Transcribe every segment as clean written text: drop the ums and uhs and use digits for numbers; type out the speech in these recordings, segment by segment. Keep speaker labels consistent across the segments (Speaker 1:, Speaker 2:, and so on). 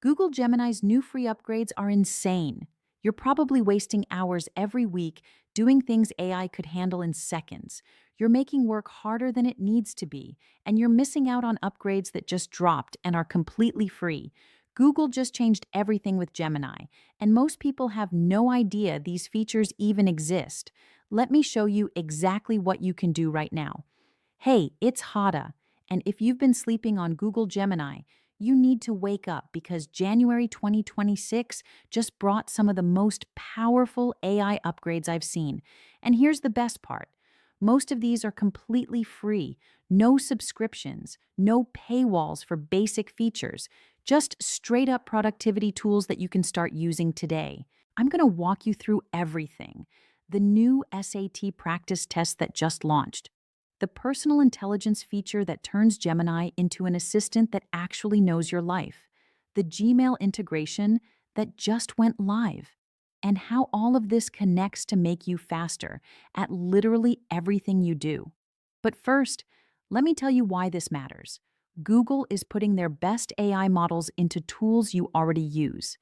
Speaker 1: Google Gemini's new free upgrades are insane. You're probably wasting hours every week doing things AI could handle in seconds. You're making work harder than it needs to be, and you're missing out on upgrades that just dropped and are completely free. Google just changed everything with Gemini, and most people have no idea these features even exist. Let me show you exactly what you can do right now. Hey, it's Hada, and if you've been sleeping on Google Gemini, you need to wake up because January 2026 just brought some of the most powerful AI upgrades I've seen. And here's the best part. Most of these are completely free, no subscriptions, no paywalls for basic features, just straight up productivity tools that you can start using today. I'm going to walk you through everything. The new SAT practice test that just launched, the personal intelligence feature that turns Gemini into an assistant that actually knows your life, the Gmail integration that just went live, and how all of this connects to make you faster at literally everything you do. But first, let me tell you why this matters. Google is putting their best AI models into tools you already use: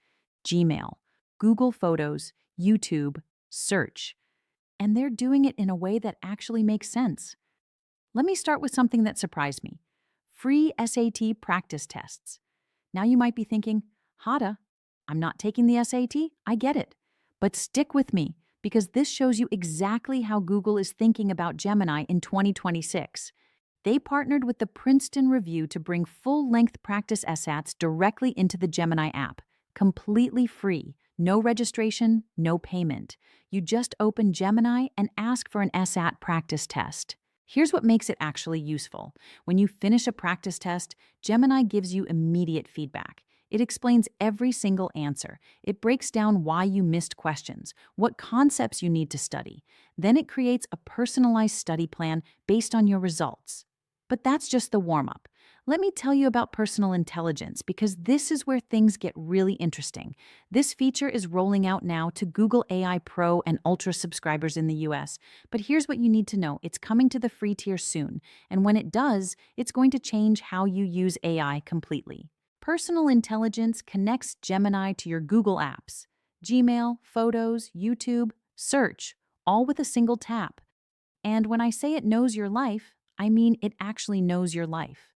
Speaker 1: Gmail, Google Photos, YouTube, Search. And they're doing it in a way that actually makes sense. Let me start with something that surprised me: free SAT practice tests. Now you might be thinking, Hada, I'm not taking the SAT. I get it. But stick with me because this shows you exactly how Google is thinking about Gemini in 2026. They partnered with the Princeton Review to bring full length practice SATs directly into the Gemini app, completely free. No registration, no payment. You just open Gemini and ask for an SAT practice test. Here's what makes it actually useful. When you finish a practice test, Gemini gives you immediate feedback. It explains every single answer. It breaks down why you missed questions, what concepts you need to study. Then it creates a personalized study plan based on your results. But that's just the warm-up. Let me tell you about personal intelligence because this is where things get really interesting. This feature is rolling out now to Google AI Pro and Ultra subscribers in the US. But here's what you need to know. It's coming to the free tier soon. And when it does, it's going to change how you use AI completely. Personal intelligence connects Gemini to your Google apps: Gmail, Photos, YouTube, Search, all with a single tap. And when I say it knows your life, I mean it actually knows your life.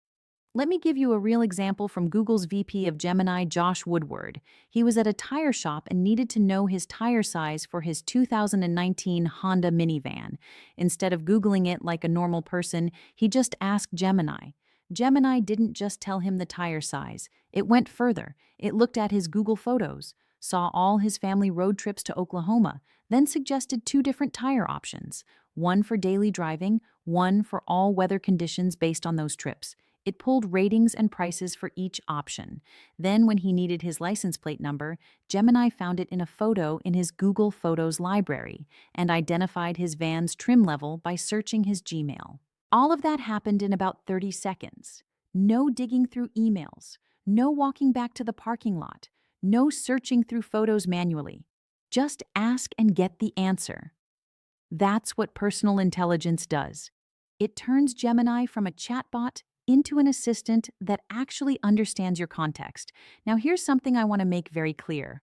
Speaker 1: Let me give you a real example from Google's VP of Gemini, Josh Woodward. He was at a tire shop and needed to know his tire size for his 2019 Honda minivan. Instead of Googling it like a normal person, he just asked Gemini. Gemini didn't just tell him the tire size. It went further. It looked at his Google Photos, saw all his family road trips to Oklahoma, then suggested two different tire options: one for daily driving, one for all weather conditions based on those trips. It pulled ratings and prices for each option. Then, when he needed his license plate number, Gemini found it in a photo in his Google Photos library and identified his van's trim level by searching his Gmail. All of that happened in about 30 seconds. No digging through emails, no walking back to the parking lot, no searching through photos manually. Just ask and get the answer. That's what personal intelligence does. It turns Gemini from a chatbot into an assistant that actually understands your context. Now, here's something I want to make very clear.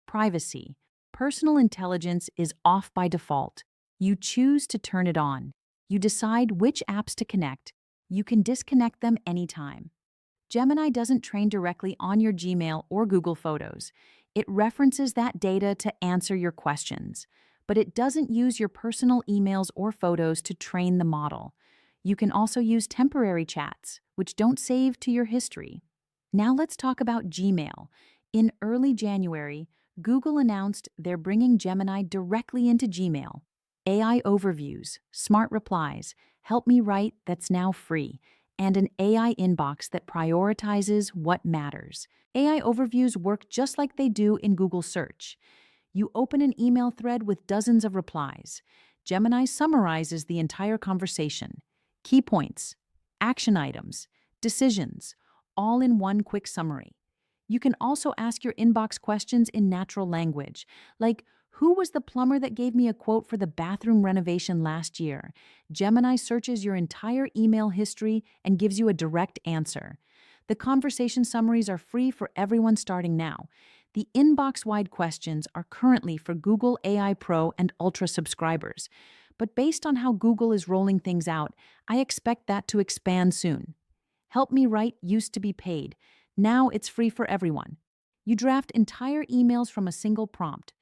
Speaker 1: Privacy. Personal intelligence is off by default. You choose to turn it on. You decide which apps to connect. You can disconnect them anytime. Gemini doesn't train directly on your Gmail or Google Photos. It references that data to answer your questions. But it doesn't use your personal emails or photos to train the model. You can also use temporary chats, which don't save to your history. Now let's talk about Gmail. In early January, Google announced they're bringing Gemini directly into Gmail. AI overviews, smart replies, help me write that's now free, and an AI inbox that prioritizes what matters. AI overviews work just like they do in Google Search. You open an email thread with dozens of replies. Gemini summarizes the entire conversation. Key points, action items, decisions, all in one quick summary. You can also ask your inbox questions in natural language, like, who was the plumber that gave me a quote for the bathroom renovation last year? Gemini searches your entire email history and gives you a direct answer. The conversation summaries are free for everyone starting now. The inbox-wide questions are currently for Google AI Pro and Ultra subscribers. But based on how Google is rolling things out, I expect that to expand soon. Help Me Write used to be paid. Now it's free for everyone. You draft entire emails from a single prompt.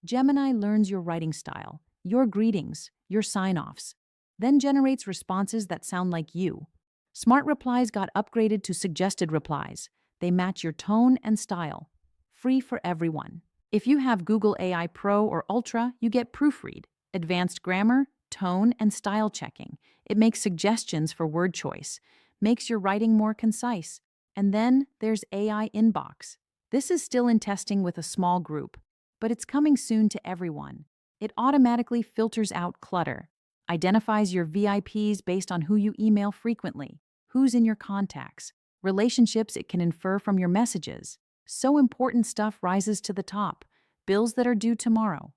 Speaker 1: Gemini learns your writing style, your greetings, your sign-offs, then generates responses that sound like you. Smart Replies got upgraded to suggested replies. They match your tone and style. Free for everyone. If you have Google AI Pro or Ultra, you get proofread, advanced grammar, tone, and style checking. It makes suggestions for word choice, makes your writing more concise. And then there's AI Inbox. This is still in testing with a small group, but it's coming soon to everyone. It automatically filters out clutter, identifies your VIPs based on who you email frequently, who's in your contacts, relationships it can infer from your messages. So important stuff rises to the top. Bills that are due tomorrow,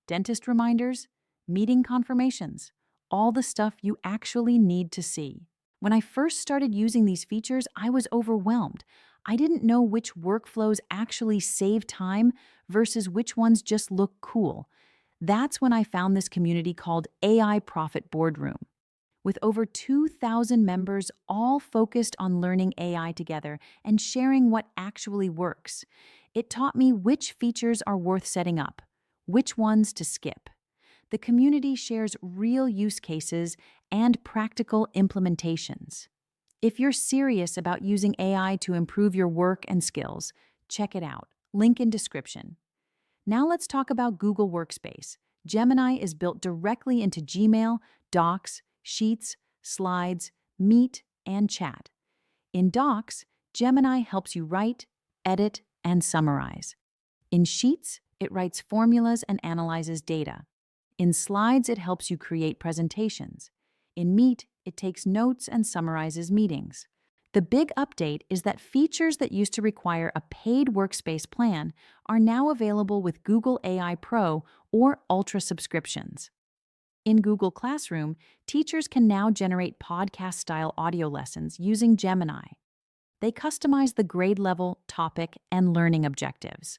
Speaker 1: dentist reminders, meeting confirmations, all the stuff you actually need to see. When I first started using these features, I was overwhelmed. I didn't know which workflows actually save time versus which ones just look cool. That's when I found this community called AI Profit Boardroom. With over 2,000 members all focused on learning AI together and sharing what actually works. It taught me which features are worth setting up, which ones to skip. The community shares real use cases and practical implementations. If you're serious about using AI to improve your work and skills, check it out. Link in description. Now let's talk about Google Workspace. Gemini is built directly into Gmail, Docs, Sheets, Slides, Meet, and Chat. In Docs, Gemini helps you write, edit, and summarize. In Sheets, it writes formulas and analyzes data. In Slides, it helps you create presentations. In Meet, it takes notes and summarizes meetings. The big update is that features that used to require a paid workspace plan are now available with Google AI Pro or Ultra subscriptions. In Google Classroom, teachers can now generate podcast-style audio lessons using Gemini. They customize the grade level, topic, and learning objectives.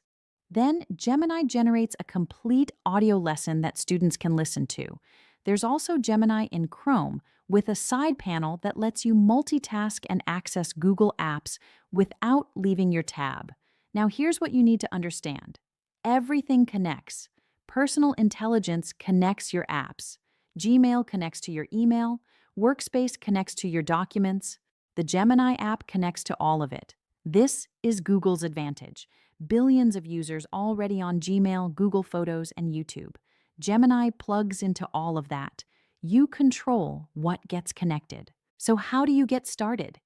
Speaker 1: Then, Gemini generates a complete audio lesson that students can listen to. There's also Gemini in Chrome with a side panel that lets you multitask and access Google Apps without leaving your tab. Now, here's what you need to understand. Everything connects. Personal intelligence connects your apps. Gmail connects to your email. Workspace connects to your documents. The Gemini app connects to all of it. This is Google's advantage. Billions of users already on Gmail, Google Photos, and YouTube. Gemini plugs into all of that. You control what gets connected. So how do you get started?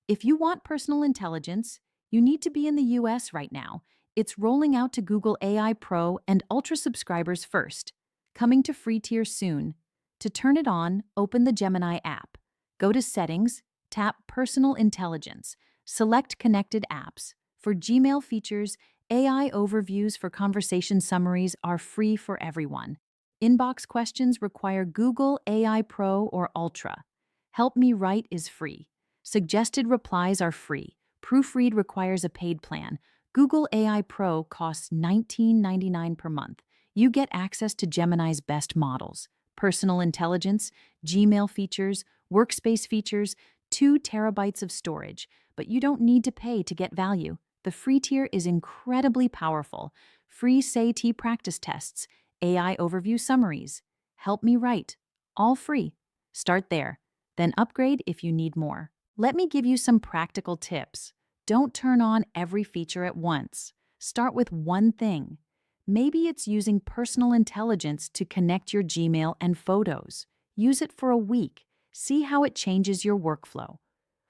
Speaker 1: If you want personal intelligence, you need to be in the US right now. It's rolling out to Google AI Pro and Ultra subscribers first, coming to free tier soon. To turn it on, open the Gemini app. Go to Settings, tap Personal Intelligence, select Connected Apps. For Gmail features, AI overviews for conversation summaries are free for everyone. Inbox questions require Google AI Pro or Ultra. Help Me Write is free. Suggested replies are free. Proofread requires a paid plan. Google AI Pro costs $19.99 per month. You get access to Gemini's best models, personal intelligence, Gmail features, workspace features, 2 terabytes of storage, but you don't need to pay to get value. The free tier is incredibly powerful. Free SAT practice tests, AI overview summaries, Help Me Write, all free. Start there, then upgrade if you need more. Let me give you some practical tips. Don't turn on every feature at once. Start with one thing. Maybe it's using personal intelligence to connect your Gmail and photos. Use it for a week. See how it changes your workflow.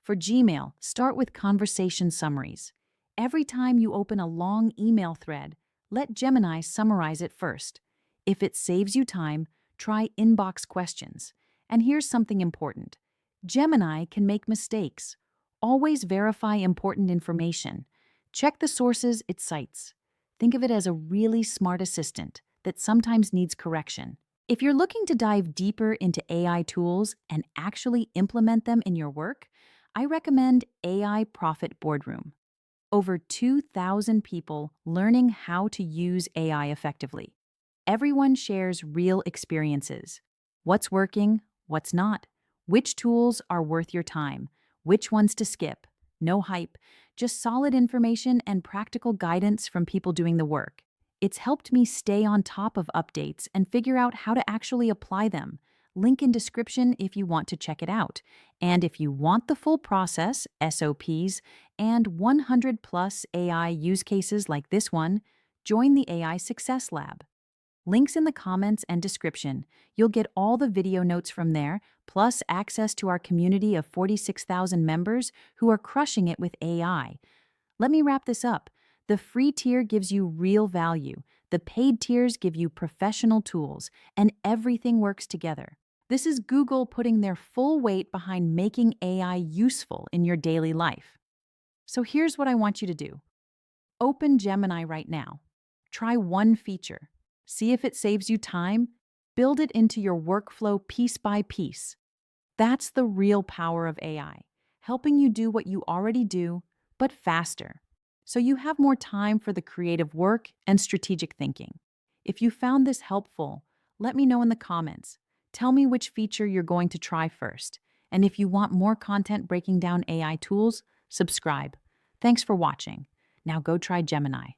Speaker 1: For Gmail, start with conversation summaries. Every time you open a long email thread, let Gemini summarize it first. If it saves you time, try inbox questions. And here's something important. Gemini can make mistakes. Always verify important information. Check the sources it cites. Think of it as a really smart assistant that sometimes needs correction. If you're looking to dive deeper into AI tools and actually implement them in your work, I recommend AI Profit Boardroom. Over 2,000 people learning how to use AI effectively. Everyone shares real experiences. What's working, what's not, which tools are worth your time, which ones to skip. No hype, just solid information and practical guidance from people doing the work. It's helped me stay on top of updates and figure out how to actually apply them. Link in description if you want to check it out. And if you want the full process, SOPs, and 100 plus AI use cases like this one, join the AI Success Lab. Links in the comments and description. You'll get all the video notes from there, plus access to our community of 46,000 members who are crushing it with AI. Let me wrap this up. The free tier gives you real value. The paid tiers give you professional tools, and everything works together. This is Google putting their full weight behind making AI useful in your daily life. So here's what I want you to do. Open Gemini right now. Try one feature. See if it saves you time. Build it into your workflow piece by piece. That's the real power of AI, helping you do what you already do, but faster. So you have more time for the creative work and strategic thinking. If you found this helpful, let me know in the comments. Tell me which feature you're going to try first. And if you want more content breaking down AI tools, subscribe. Thanks for watching. Now go try Gemini.